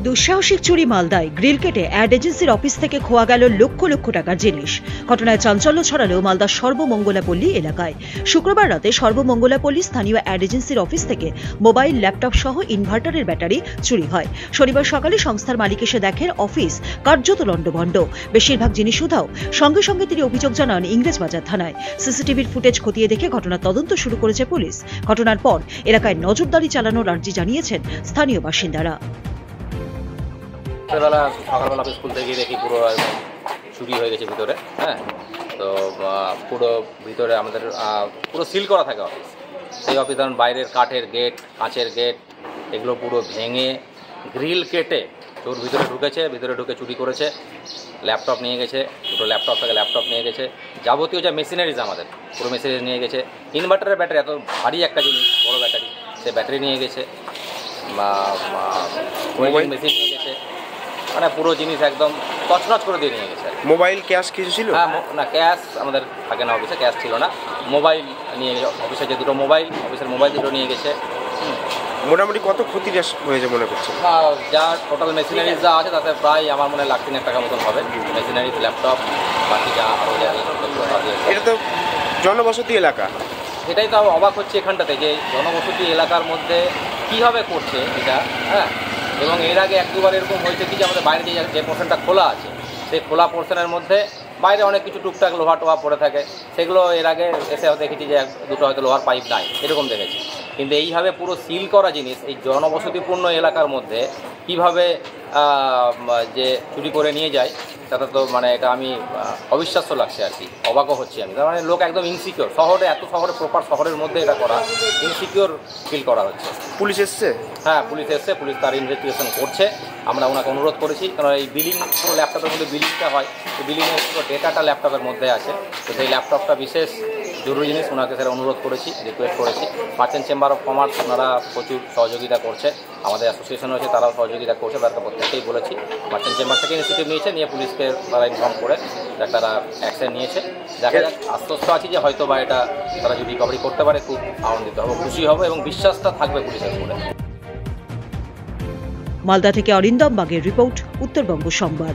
দুঃসাহসিক চুরি মালদায় গ্রিল কেটে অ্যাড এজেন্সির অফিস থেকে খোয়া গেল লক্ষ লক্ষ টাকার জিনিস। ঘটনায় চাঞ্চল্য ছড়ালো মালদার সর্বমঙ্গলাপল্লী এলাকায়। শুক্রবার রাতে সর্বমঙ্গলাপল্লী স্থানীয় অ্যাড এজেন্সির অফিস থেকে মোবাইল, ল্যাপটপ সহ ইনভার্টারের ব্যাটারি চুরি হয়। শনিবার সকালে সংস্থার মালিক এসে দেখেন অফিস কার্যত লণ্ডভণ্ড, বেশিরভাগ জিনিস উধাও। সঙ্গে সঙ্গে তিনি অভিযোগ জানান ইংরেজবাজার থানায়। সিসিটিভির ফুটেজ খতিয়ে দেখে ঘটনার তদন্ত শুরু করেছে পুলিশ। ঘটনার পর এলাকায় নজরদারি চালানোর আর্জি জানিয়েছেন স্থানীয় বাসিন্দারা। সকালবেলা স্কুল থেকে দেখি পুরো চুরি হয়ে গেছে ভিতরে। হ্যাঁ, তো পুরো ভিতরে আমাদের পুরো সিল করা থাকে অফিস। সেই অফিস ধরুন বাইরের কাঠের গেট, কাঁচের গেট, এগুলো পুরো ভেঙে গ্রিল কেটে চোর ভিতরে ঢুকেছে, ভিতরে ঢুকে চুরি করেছে। ল্যাপটপ নিয়ে গেছে, দুটো ল্যাপটপ থেকে ল্যাপটপ নিয়ে গেছে, যাবতীয় যা মেশিনারিজ আমাদের পুরো মেশিনারি নিয়ে গেছে। ইনভার্টারের ব্যাটারি, এত ভারী একটা জিনিস, বড় ব্যাটারি, সে ব্যাটারি নিয়ে গেছে, মোবাইল মেশিন নিয়ে গেছে, মানে পুরো জিনিস একদম তছনছ করে দিয়ে নিয়ে গেছে। মোবাইল, ক্যাশ কিছু ছিল? হ্যাঁ, না ক্যাশ আমাদের থাকে না অফিসে, ক্যাশ ছিল না। মোবাইল নিয়ে গেছে, অফিসে যে দুটো মোবাইল, অফিসের মোবাইল দুটো নিয়ে গেছে। মোটামুটি কত ক্ষতি হয়েছে মনে করছে? যা টোটাল মেশিনারিজ যা আছে তাতে প্রায় আমার মনে হয় লাখ 3 টাকা মতন হবে। মেশিনারিজ, ল্যাপটপ, বাকি যা আরও এটা তো জনবসতি এলাকা। এটাই তো অবাক হচ্ছে এখানটাতে, যে জনবসতি এলাকার মধ্যে কীভাবে করছে এটা। হ্যাঁ, এবং এর আগে 1-2 বার এরকম হয়েছে কি যে আমাদের বাইরে যে পোর্শনটা খোলা আছে, সেই খোলা পোর্শনের মধ্যে বাইরে অনেক কিছু টুকটাক লোহা টোহা পড়ে থাকে, সেগুলো এর আগে এসে দেখেছি যে দুটো হয়তো লোহার পাইপ নাই, এরকম দেখেছি। কিন্তু এইভাবে পুরো সিল করা জিনিস এই জনবসতিপূর্ণ এলাকার মধ্যে কিভাবে যে চুরি করে নিয়ে যায়, তাতে তো মানে এটা আমি অবিশ্বাস্য লাগছে আর কি, অবাকও হচ্ছি আমি। তার মানে লোক একদম ইনসিকিওর, শহরে প্রপার শহরের মধ্যে এটা করা ইনসিকিওর ফিল করা হচ্ছে। পুলিশ এসছে? হ্যাঁ, পুলিশ এসছে, পুলিশ তার ইনভেস্টিগেশন করছে। আমরা ওনাকে অনুরোধ করেছি, কারণ এই বিলিং পুরো ল্যাপটপের মধ্যে বিলিংটা হয়, তো বিলিংয়ের পুরো ডেটাটা ল্যাপটপের মধ্যে আছে। তো সেই ল্যাপটপটা বিশেষ জরুরি জিনিস, ওনাকে সেটা অনুরোধ করেছি, রিকোয়েস্ট করেছি। মার্চেন্ট চেম্বার অফ কমার্স ওনারা প্রচুর সহযোগিতা করছে, আমাদের অ্যাসোসিয়েশন হয়েছে তারাও সহযোগিতা করছে, তাদেরকে প্রত্যেককেই বলেছি। মার্চেন্ট চেম্বার থেকে ইনিশিয়েটিভ নিয়েছে, নিয়ে পুলিশকে তারা ইনফর্ম করে তারা অ্যাকশন নিয়েছে। দেখা যাক, আশ্বস্ত আছি যে হয়তো বা এটা তারা যদি রিকভারি করতে পারে খুব আনন্দিত হব, খুশি হব, এবং বিশ্বাসটা থাকবে পুলিশের উপরে। মালদা থেকে অরিন্দম বাগের রিপোর্ট, উত্তরবঙ্গ সংবাদ।